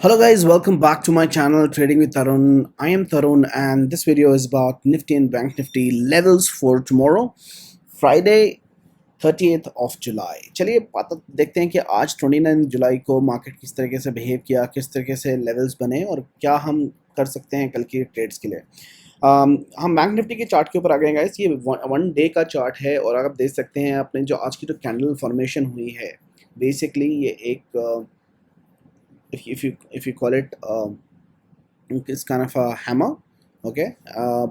Hello guys, welcome back to my channel Trading with Tarun. I am Tarun and this video is about Nifty and Bank Nifty levels for tomorrow, Friday 30th of July. चलिए पता देखते हैं कि आज 29 जुलाई को market किस तरीके से बिहेव किया, किस तरीके से लेवल्स बने और क्या हम कर सकते हैं कल की ट्रेड्स के लिए। हम बैंक निफ्टी के चार्ट के ऊपर आ गए गाइस। ये वन डे का चार्ट है और आप देख सकते हैं अपने जो आज की जो कैंडल फॉर्मेशन हुई है, बेसिकली ये एक if you call it it's kind of a hammer, okay,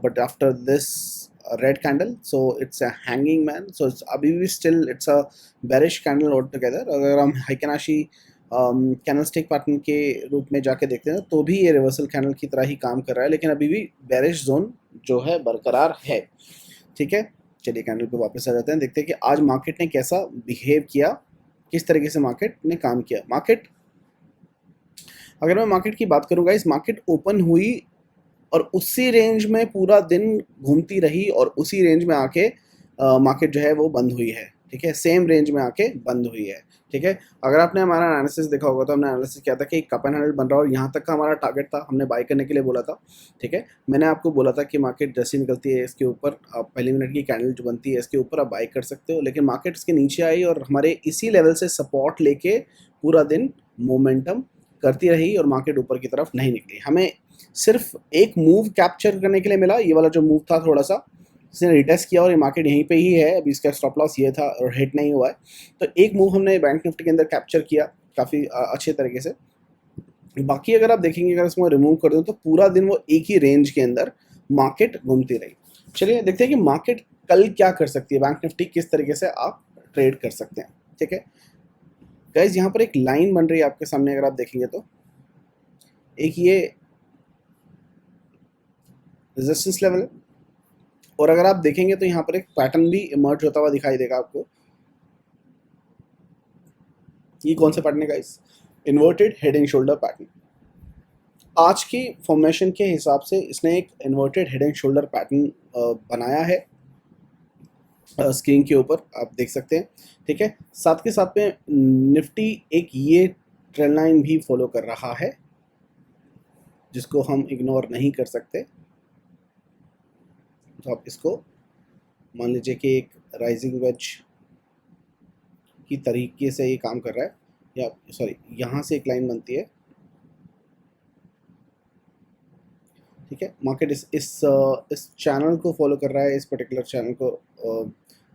but after this red candle, so it's a hanging man, so it's abhi bhi still it's a bearish candle altogether। अगर हम हाइकेनाशी candle stick pattern के रूप में जाके देखते हैं तो भी ये रिवर्सल कैंडल की तरह ही काम कर रहा है, लेकिन अभी भी बेरिश जोन जो है बरकरार है। ठीक है, चलिए कैंडल पे वापस आ जाते हैं, देखते हैं कि आज मार्केट ने कैसा बिहेव किया, किस तरीके से मार्केट ने काम किया। अगर मैं मार्केट की बात करूँगा, इस मार्केट ओपन हुई और उसी रेंज में पूरा दिन घूमती रही और उसी रेंज में आके मार्केट जो है वो बंद हुई है। ठीक है, सेम रेंज में आके बंद हुई है। ठीक है, अगर आपने हमारा एनालिसिस देखा होगा तो हमने एनालिसिस किया था कि कप एंड हैंडल बन रहा और यहाँ तक का हमारा टारगेट था, हमने बाय करने के लिए बोला था। ठीक है, मैंने आपको बोला था कि मार्केट जैसी निकलती है इसके ऊपर, आप पहली मिनट की कैंडल जो बनती है इसके ऊपर आप बाय कर सकते हो, लेकिन मार्केट इसके नीचे आई और हमारे इसी लेवल से सपोर्ट लेके पूरा दिन मोमेंटम करती रही और मार्केट ऊपर की तरफ नहीं निकली। हमें सिर्फ एक मूव कैप्चर करने के लिए मिला, ये वाला जो मूव था थोड़ा सा इसने रिटेस्ट किया और ये मार्केट यहीं पे ही है, अभी इसका स्टॉप लॉस ये था और हिट नहीं हुआ है, तो एक मूव हमने बैंक निफ्टी के अंदर कैप्चर किया काफ़ी अच्छे तरीके से। बाकी अगर आप देखेंगे, अगर इसको रिमूव कर दूँ तो पूरा दिन वो एक ही रेंज के अंदर मार्केट घूमती रही। चलिए देखते हैं कि मार्केट कल क्या कर सकती है, बैंक निफ्टी किस तरीके से आप ट्रेड कर सकते हैं। ठीक है गाइज, यहाँ पर एक लाइन बन रही है आपके सामने, अगर आप देखेंगे तो एक ये रेजिस्टेंस लेवल है और अगर आप देखेंगे तो यहाँ पर एक पैटर्न भी इमर्ज होता हुआ दिखाई देगा आपको। ये कौन सा पैटर्न है guys? Inverted head and shoulder pattern. आज की फॉर्मेशन के हिसाब से इसने एक inverted head and shoulder pattern बनाया है, स्क्रीन के ऊपर आप देख सकते हैं। ठीक है, साथ के साथ में निफ्टी एक ये ट्रेंड लाइन भी फॉलो कर रहा है जिसको हम इग्नोर नहीं कर सकते। तो आप इसको मान लीजिए कि एक राइजिंग वेज की तरीके से ये काम कर रहा है, या सॉरी यहाँ से एक लाइन बनती है। ठीक है, मार्केट इस चैनल को फॉलो कर रहा है, इस पर्टिकुलर चैनल को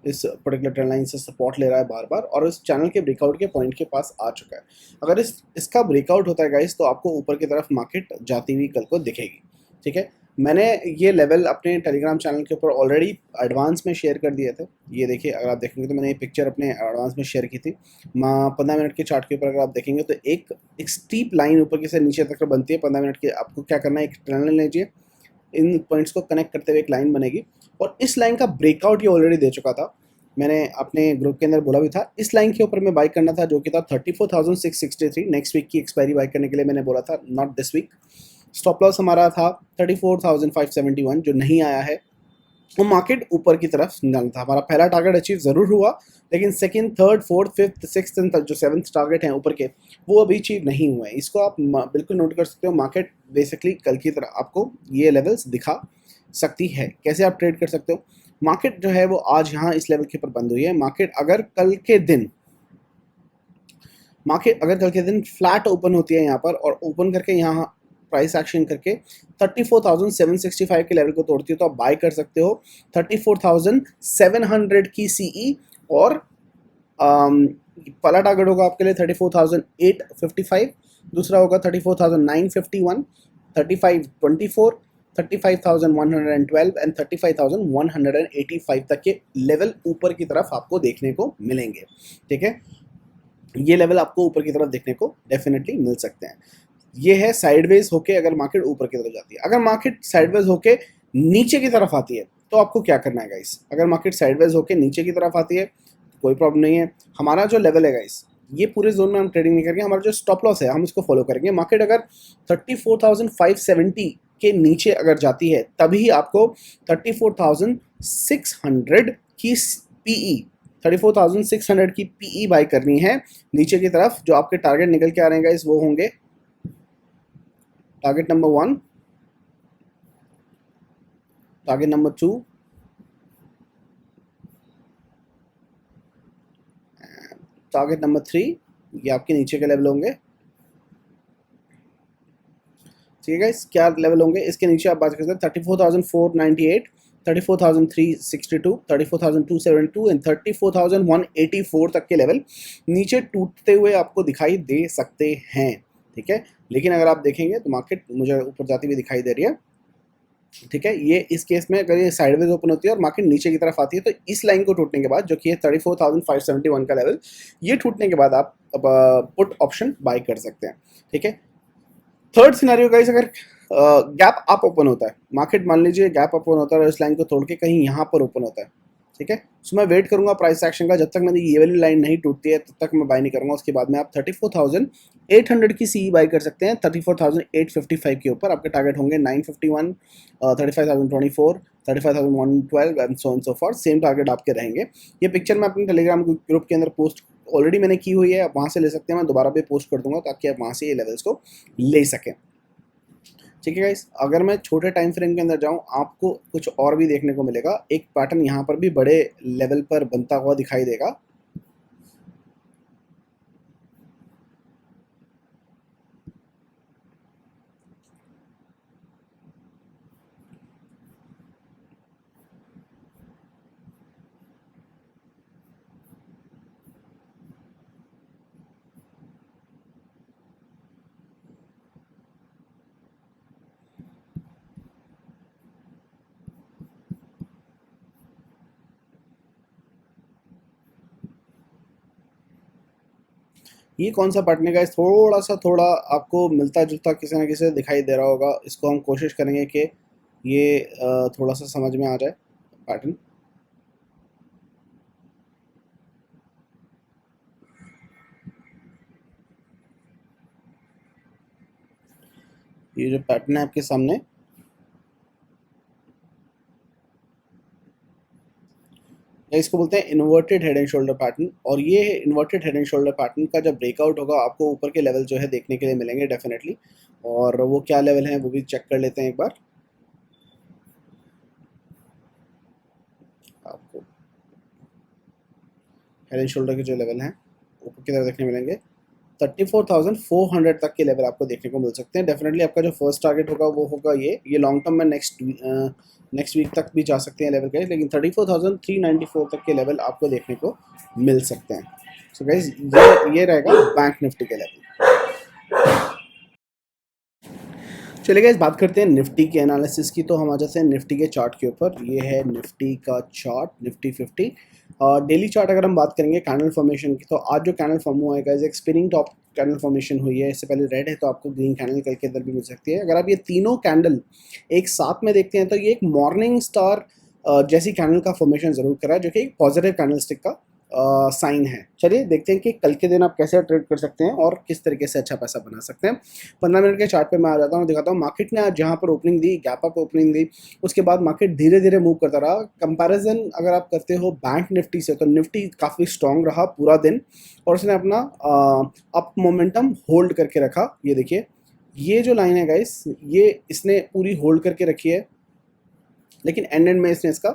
इस पर्टिकुलर ट्रेंड लाइन से सपोर्ट ले रहा है बार बार और इस चैनल के ब्रेकआउट के पॉइंट के पास आ चुका है। अगर इसका ब्रेकआउट होता है गाइस तो आपको ऊपर की तरफ मार्केट जाती हुई कल को दिखेगी। ठीक है, मैंने ये लेवल अपने टेलीग्राम चैनल के ऊपर ऑलरेडी एडवांस में शेयर कर दिए थे। ये देखिए, अगर आप देखेंगे तो मैंने ये पिक्चर अपने एडवांस में शेयर की थी। 15 मिनट के चार्ट के ऊपर अगर आप देखेंगे तो एक स्टीप लाइन ऊपर की से नीचे तक बनती है। 15 मिनट के आपको क्या करना है, एक ट्रेंड लाइन लीजिए, इन पॉइंट्स को कनेक्ट करते हुए एक लाइन बनेगी और इस लाइन का ब्रेकआउट ये ऑलरेडी दे चुका था। मैंने अपने ग्रुप के अंदर बोला भी था इस लाइन के ऊपर मैं बाय करना था, जो कि था 34,663। नेक्स्ट वीक की एक्सपायरी बाय करने के लिए मैंने बोला था, not this week. Stop loss हमारा था 34,571 जो नहीं आया है, वो मार्केट ऊपर की तरफ निकलना था। हमारा पहला टारगेट अचीव ज़रूर हुआ, लेकिन second, third, fourth, fifth, sixth and जो सेवन्थ टारगेट हैं ऊपर के, वो अभी अचीव नहीं हुए हैं। इसको आप बिल्कुल नोट कर सकते हो। मार्केट बेसिकली कल की तरह आपको ये लेवल्स दिखा सकती है। कैसे आप ट्रेड कर सकते हो? मार्केट जो है वो आज यहाँ इस लेवल के ऊपर बंद हुई है। मार्केट अगर कल के दिन फ्लैट ओपन होती है यहाँ पर और ओपन करके यहाँ प्राइस एक्शन करके 34,765 के लेवल को तोड़ती हो तो आप बाय कर सकते हो 34,700 की सीई और पहला टारगेट होगा आपके लिए 34,855, दूसरा होगा 34,951, 3524, 35,112 एंड 35,185 तक के लेवल ऊपर की तरफ आपको देखने को मिलेंगे। ठीक है, ये लेवल आपको ऊपर की तरफ देखने को डेफिनेटली मिल सकते हैं। ये है साइडवेज होके अगर मार्केट ऊपर की तरफ जाती है। अगर मार्केट साइडवेज होके नीचे की तरफ आती है तो आपको क्या करना है गाइस? अगर मार्केट साइडवेज होके नीचे की तरफ आती है तो कोई प्रॉब्लम नहीं है। हमारा जो लेवल है गाइस, ये पूरे जोन में हम ट्रेडिंग नहीं करेंगे, हमारा जो स्टॉप लॉस है हम इसको फॉलो करेंगे। मार्केट अगर 34,570 के नीचे अगर जाती है तभी आपको 34,600 की पीई 34,600 की पीई बाय करनी है। नीचे की तरफ जो आपके टारगेट निकल के आ रहे हैं गाइस वो होंगे target number 1, target number 2, target number 3, ये आपके नीचे के लेवल होंगे। ठीक है गाइस, क्या लेवल होंगे इसके नीचे आप बात करते हैं 34,498, 34,362, 34,272 एंड 34,184 तक के लेवल नीचे टूटते हुए आपको दिखाई दे सकते हैं। ठीक है, लेकिन अगर आप देखेंगे तो मार्केट मुझे ऊपर जाती हुई दिखाई दे रही है। ठीक है, ये इस केस में अगर ये साइडवेज ओपन होती है और मार्केट नीचे की तरफ आती है तो इस लाइन को टूटने के बाद, जो कि है 34,571 का लेवल, ये टूटने के बाद आप पुट ऑप्शन बाय कर सकते हैं। ठीक है, थर्ड सिनेरियो गाइस, अगर गैप अप ओपन होता है, मार्केट मान लीजिए गैप ओपन होता है और इस लाइन को तोड़ के कहीं यहाँ पर ओपन होता है। ठीक है, सो मैं वेट करूंगा प्राइस एक्शन का, जब तक मेरी ये वाली लाइन नहीं टूटती है तब तक मैं बाय नहीं करूंगा। उसके बाद में आप 34,800 की सी बाय कर सकते हैं। 34,855 के ऊपर आपके टारगेट होंगे 951, 35,024, 35,112 and so and so for. Same target आपके रहेंगे। ये पिक्चर मैं अपने टेलीग्राम ग्रुप के अंदर पोस्ट ऑलरेडी मैंने की हुई है, आप वहाँ से ले सकते हैं। मैं दोबारा भी पोस्ट कर दूंगा ताकि आप वहाँ से ये लेवल्स को ले सकें। ठीक है गाइस, अगर मैं छोटे टाइम फ्रेम के अंदर जाऊं, आपको कुछ और भी देखने को मिलेगा। एक पैटर्न यहाँ पर भी बड़े लेवल पर बनता हुआ दिखाई देगा। ये कौन सा पैटर्न है गाइस, थोड़ा आपको मिलता जुलता किसी ना किसी से दिखाई दे रहा होगा। इसको हम कोशिश करेंगे कि ये थोड़ा सा समझ में आ जाए पैटर्न। ये जो पैटर्न है आपके सामने, इसको बोलते हैं inverted head and shoulder pattern. और ये inverted head and shoulder pattern का जब ब्रेकआउट होगा, आपको ऊपर के लेवल जो है देखने के लिए मिलेंगे डेफिनेटली। और वो क्या लेवल है वो भी चेक कर लेते हैं एक बार। आपको हेड एंड शोल्डर के जो लेवल हैं ऊपर की तरफ देखने मिलेंगे। 34,400 तक के लेवल आपको देखने को मिल सकते हैं। डेफिनेटली आपका जो फर्स्ट टारगेट होगा वो होगा ये लॉन्ग टर्म में नेक्स्ट वीक तक भी जा सकते हैं लेवल के, लेकिन 34,394 तक के लेवल आपको देखने को मिल सकते हैं। सो गाइस, ये रहेगा बैंक निफ्टी के लेवल। चलिए गाइस, बात करते हैं निफ्टी के एनालिसिस की। तो हम आ जाते हैं निफ्टी के चार्ट के ऊपर। ये है निफ्टी का चार्ट, निफ्टी 50। डेली चार्ट अगर हम बात करेंगे कैंडल फॉर्मेशन की, तो आज जो कैंडल फॉर्म हुआ है गाइस, एक स्पिनिंग टॉप कैंडल फॉर्मेशन हुई है। इससे पहले रेड है तो आपको ग्रीन कैंडल कल के अंदर भी मिल सकती है। अगर आप ये तीनों कैंडल एक साथ में देखते हैं तो ये एक मॉर्निंग स्टार जैसी कैंडल का फॉर्मेशन जरूर करा है, जो कि एक पॉजिटिव कैंडल स्टिक का साइन है। चलिए देखते हैं कि कल के दिन आप कैसे ट्रेड कर सकते हैं और किस तरीके से अच्छा पैसा बना सकते हैं। 15 मिनट के चार्ट पे मैं आ जाता हूँ, दिखाता हूँ मार्केट ने आज जहाँ पर ओपनिंग दी, गैप अप ओपनिंग दी, उसके बाद मार्केट धीरे धीरे मूव करता रहा। कंपैरिजन अगर आप करते हो बैंक निफ्टी से, तो निफ्टी काफ़ी स्ट्रॉन्ग रहा पूरा दिन और उसने अपना अप मोमेंटम होल्ड करके रखा। ये देखिए, ये जो लाइन है गाइस, ये इसने पूरी होल्ड करके रखी है, लेकिन एंड में इसने इसका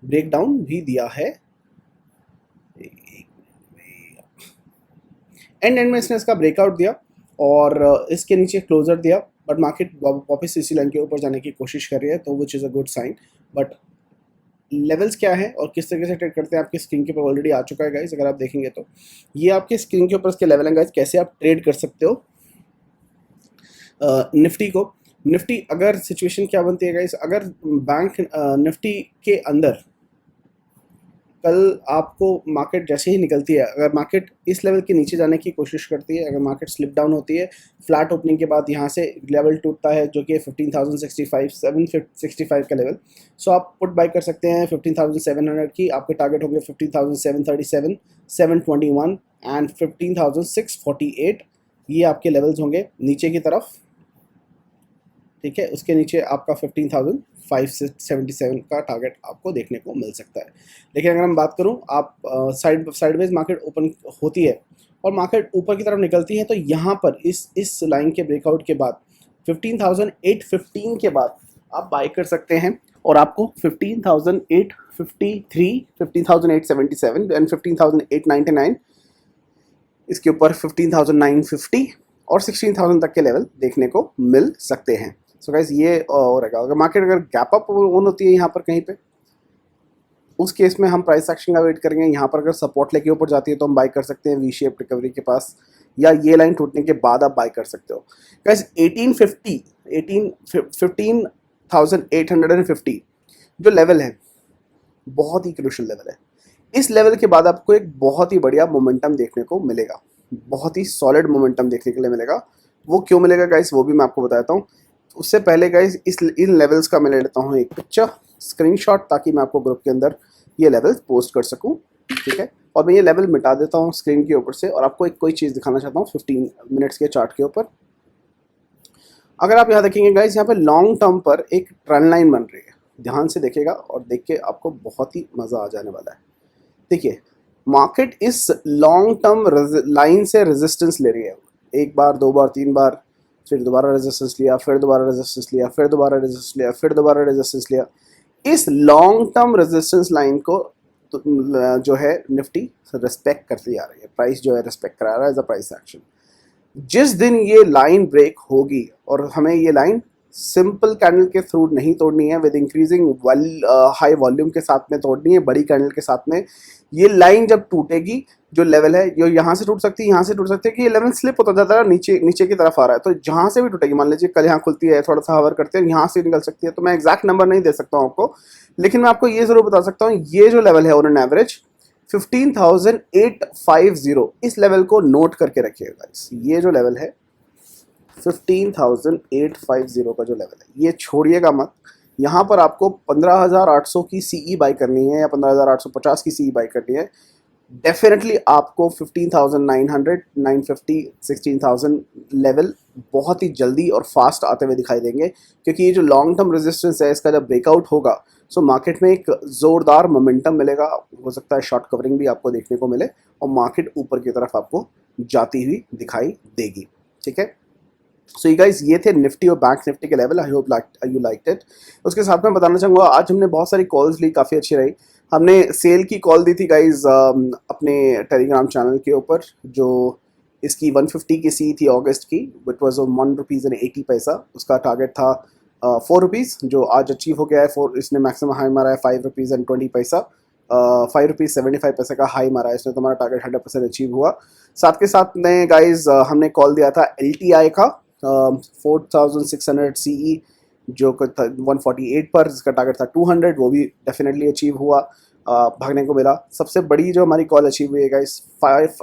ब्रेकडाउन भी दिया है। एंड में इसने इसका ब्रेकआउट दिया और इसके नीचे क्लोजर दिया, बट मार्केट वापस इसी लाइन के ऊपर जाने की कोशिश कर रही है, तो which is a good sign. But levels क्या है और किस तरीके से ट्रेड करते हैं आपकी स्क्रीन के ऊपर ऑलरेडी आ चुका है गाइस। अगर आप देखेंगे तो ये आपके स्क्रीन के ऊपर इसके लेवल हैं गाइस, कैसे आप ट्रेड कर सकते हो निफ्टी को। निफ्टी अगर सिचुएशन क्या बनती है गाइस, अगर बैंक निफ्टी के अंदर कल आपको मार्केट जैसे ही निकलती है, अगर मार्केट इस लेवल के नीचे जाने की कोशिश करती है, अगर मार्केट स्लिप डाउन होती है, फ्लैट ओपनिंग के बाद यहाँ से लेवल टूटता है जो कि 15,065 765 का लेवल, सो आप पुट बाय कर सकते हैं 15,700 की। आपके टारगेट होंगे 15,737, 721 एंड 15,648। ये आपके लेवल्स होंगे नीचे की तरफ। ठीक है, उसके नीचे आपका 15,577 का टारगेट आपको देखने को मिल सकता है। लेकिन अगर हम बात करूं, आप साइडवेज मार्केट ओपन होती है और मार्केट ऊपर की तरफ निकलती है, तो यहाँ पर इस लाइन के ब्रेकआउट के बाद 15,815 के बाद आप बाय कर सकते हैं और आपको 15,853, 15,877 एंड 15,899, इसके ऊपर 15,950 और 16,000 तक के लेवल देखने को मिल सकते हैं। सो गाइस ये और अगर मार्केट अगर गैप अप ओन होती है यहाँ पर कहीं पे, उस केस में हम प्राइस एक्शन का वेट करेंगे। यहाँ पर अगर सपोर्ट लेके ऊपर जाती है तो हम बाय कर सकते हैं वी शेप रिकवरी के पास, या ये लाइन टूटने के बाद आप बाय कर सकते हो। गाइस 15,850 जो लेवल है बहुत ही क्रूशियल लेवल है। इस लेवल के बाद आपको एक बहुत ही बढ़िया मोमेंटम देखने को मिलेगा, बहुत ही सॉलिड मोमेंटम देखने के लिए मिलेगा। वो क्यों मिलेगा गाइस वो भी मैं आपको बताता हूँ। उससे पहले गाइस इन लेवल्स का मैं ले लेता हूँ एक पिक्चर स्क्रीनशॉट, ताकि मैं आपको ग्रुप के अंदर ये लेवल्स पोस्ट कर सकूँ, ठीक है। और मैं ये लेवल मिटा देता हूँ स्क्रीन के ऊपर से और आपको एक कोई चीज़ दिखाना चाहता हूँ 15 मिनट्स के चार्ट के ऊपर। अगर आप यहाँ देखेंगे गाइस, यहाँ पे लॉन्ग टर्म पर एक ट्रेंड लाइन बन रही है, ध्यान से देखिएगा और देख के आपको बहुत ही मज़ा आ जाने वाला है। देखिए मार्केट इस लॉन्ग टर्म लाइन से रेजिस्टेंस ले रही है, एक बार, दो बार, तीन बार, फिर दोबारा रेजिस्टेंस लिया, फिर दोबारा रेजिस्टेंस लिया, फिर दोबारा रेजिस्टेंस लिया, फिर दोबारा रेजिस्टेंस लिया। इस लॉन्ग टर्म रेजिस्टेंस लाइन को तो जो है निफ्टी रिस्पेक्ट करती आ रही है, प्राइस जो है रिस्पेक्ट करा रहा है एज अ प्राइस एक्शन। जिस दिन ये लाइन ब्रेक होगी और हमें ये लाइन सिंपल कैंडल के थ्रू नहीं तोड़नी है, विद इंक्रीजिंग हाई वॉल्यूम के साथ में तोड़नी है, बड़ी कैंडल के साथ में। ये लाइन जब टूटेगी, जो लेवल है जो यहाँ से टूट सकती है, यहाँ से टूट सकती है, कि ये लेवल स्लिप होता जाता है नीचे नीचे की तरफ आ रहा है, तो जहाँ से भी टूटेगी, मान लीजिए कल यहाँ खुलती है, थोड़ा सा हवर करते हैं, यहाँ से निकल सकती है। तो मैं एग्जैक्ट नंबर नहीं दे सकता हूँ आपको, लेकिन मैं आपको ये जरूर बता सकता हूँ, ये जो लेवल है ऑन एन एवरेज 15,850, इस लेवल को नोट करके रखिएगा। ये जो लेवल है 15,850 का जो लेवल है, ये छोड़िएगा मत। यहाँ पर आपको 15,800 की सीई बाई करनी है या 15,850 की सीई बाई करनी है। डेफिनेटली आपको 15,900, 950, 16,000 लेवल बहुत ही जल्दी और फास्ट आते हुए दिखाई देंगे, क्योंकि ये जो लॉन्ग टर्म रेजिस्टेंस है इसका जब ब्रेकआउट होगा सो मार्केट में एक ज़ोरदार मोमेंटम मिलेगा। हो सकता है शॉर्ट कवरिंग भी आपको देखने को मिले और मार्केट ऊपर की तरफ आपको जाती हुई दिखाई देगी, ठीक है। सो ये गाइस ये थे निफ्टी और बैंक निफ्टी के level. I hope you liked it. उसके साथ में बताना चाहूँगा, आज हमने बहुत सारी कॉल्स ली, काफ़ी अच्छी रही। हमने सेल की कॉल दी थी गाइस अपने टेलीग्राम चैनल के ऊपर, जो इसकी 150 की सी थी अगस्त की, विच वॉज ₹1.80। उसका टारगेट था ₹4, जो आज अचीव हो गया है। इसने मैक्सिमम हाई मारा है ₹5.20, ₹5.75 का हाई मारा है इसने, तो हमारा टारगेट 100% अचीव हुआ। साथ के साथ में गाइज हमने कॉल दिया था LTI का 4,600 CE, जो 148 पर, जिसका टारगेट था 200, वो भी डेफिनेटली अचीव हुआ, भागने को मिला। सबसे बड़ी जो हमारी कॉल अचीव हुई है गाइस,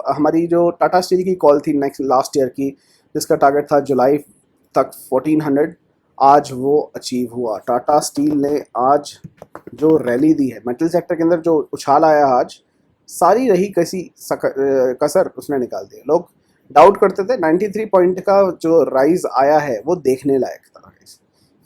हमारी जो टाटा स्टील की कॉल थी लास्ट ईयर की, जिसका टारगेट था जुलाई तक 1400, आज वो अचीव हुआ। टाटा स्टील ने आज जो रैली दी है मेटल सेक्टर के अंदर, जो उछाल आया आज, सारी रही कैसी कसर उसने निकाल दी। लोग डाउट करते थे, 93 पॉइंट का जो राइज आया है वो देखने लायक था।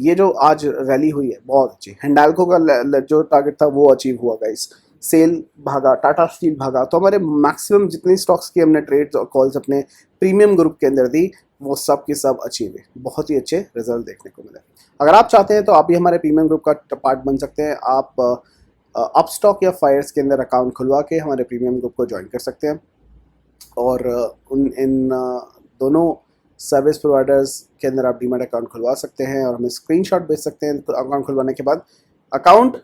ये जो आज रैली हुई है बहुत अच्छी। हिंडाल्को का जो टारगेट था वो अचीव हुआ गाइस। सेल भागा, टाटा स्टील भागा, तो हमारे मैक्सिमम जितनी स्टॉक्स की हमने ट्रेड्स और कॉल्स अपने प्रीमियम ग्रुप के अंदर दी, वो सब के सब अचीव है। बहुत ही अच्छे रिजल्ट देखने को मिले। अगर आप चाहते हैं तो आप भी हमारे प्रीमियम ग्रुप का पार्ट बन सकते हैं। आप अपस्टॉक या फायर्स के अंदर अकाउंट खुलवा के हमारे प्रीमियम ग्रुप को ज्वाइन कर सकते हैं, और इन दोनों सर्विस प्रोवाइडर्स के अंदर आप डीमैट अकाउंट खुलवा सकते हैं और हमें स्क्रीनशॉट भेज सकते हैं अकाउंट खुलवाने के बाद। अकाउंट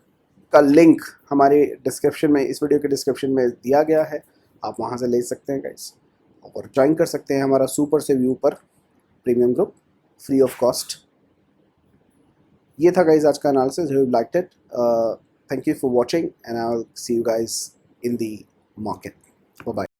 का लिंक हमारे डिस्क्रिप्शन में, इस वीडियो के डिस्क्रिप्शन में दिया गया है, आप वहां से ले सकते हैं गाइस, और ज्वाइन कर सकते हैं हमारा सुपर से व्यू पर premium group free of cost. ये था गाइस आज का analysis. You liked it, thank you for watching and I will see you guys in the market. Bye bye.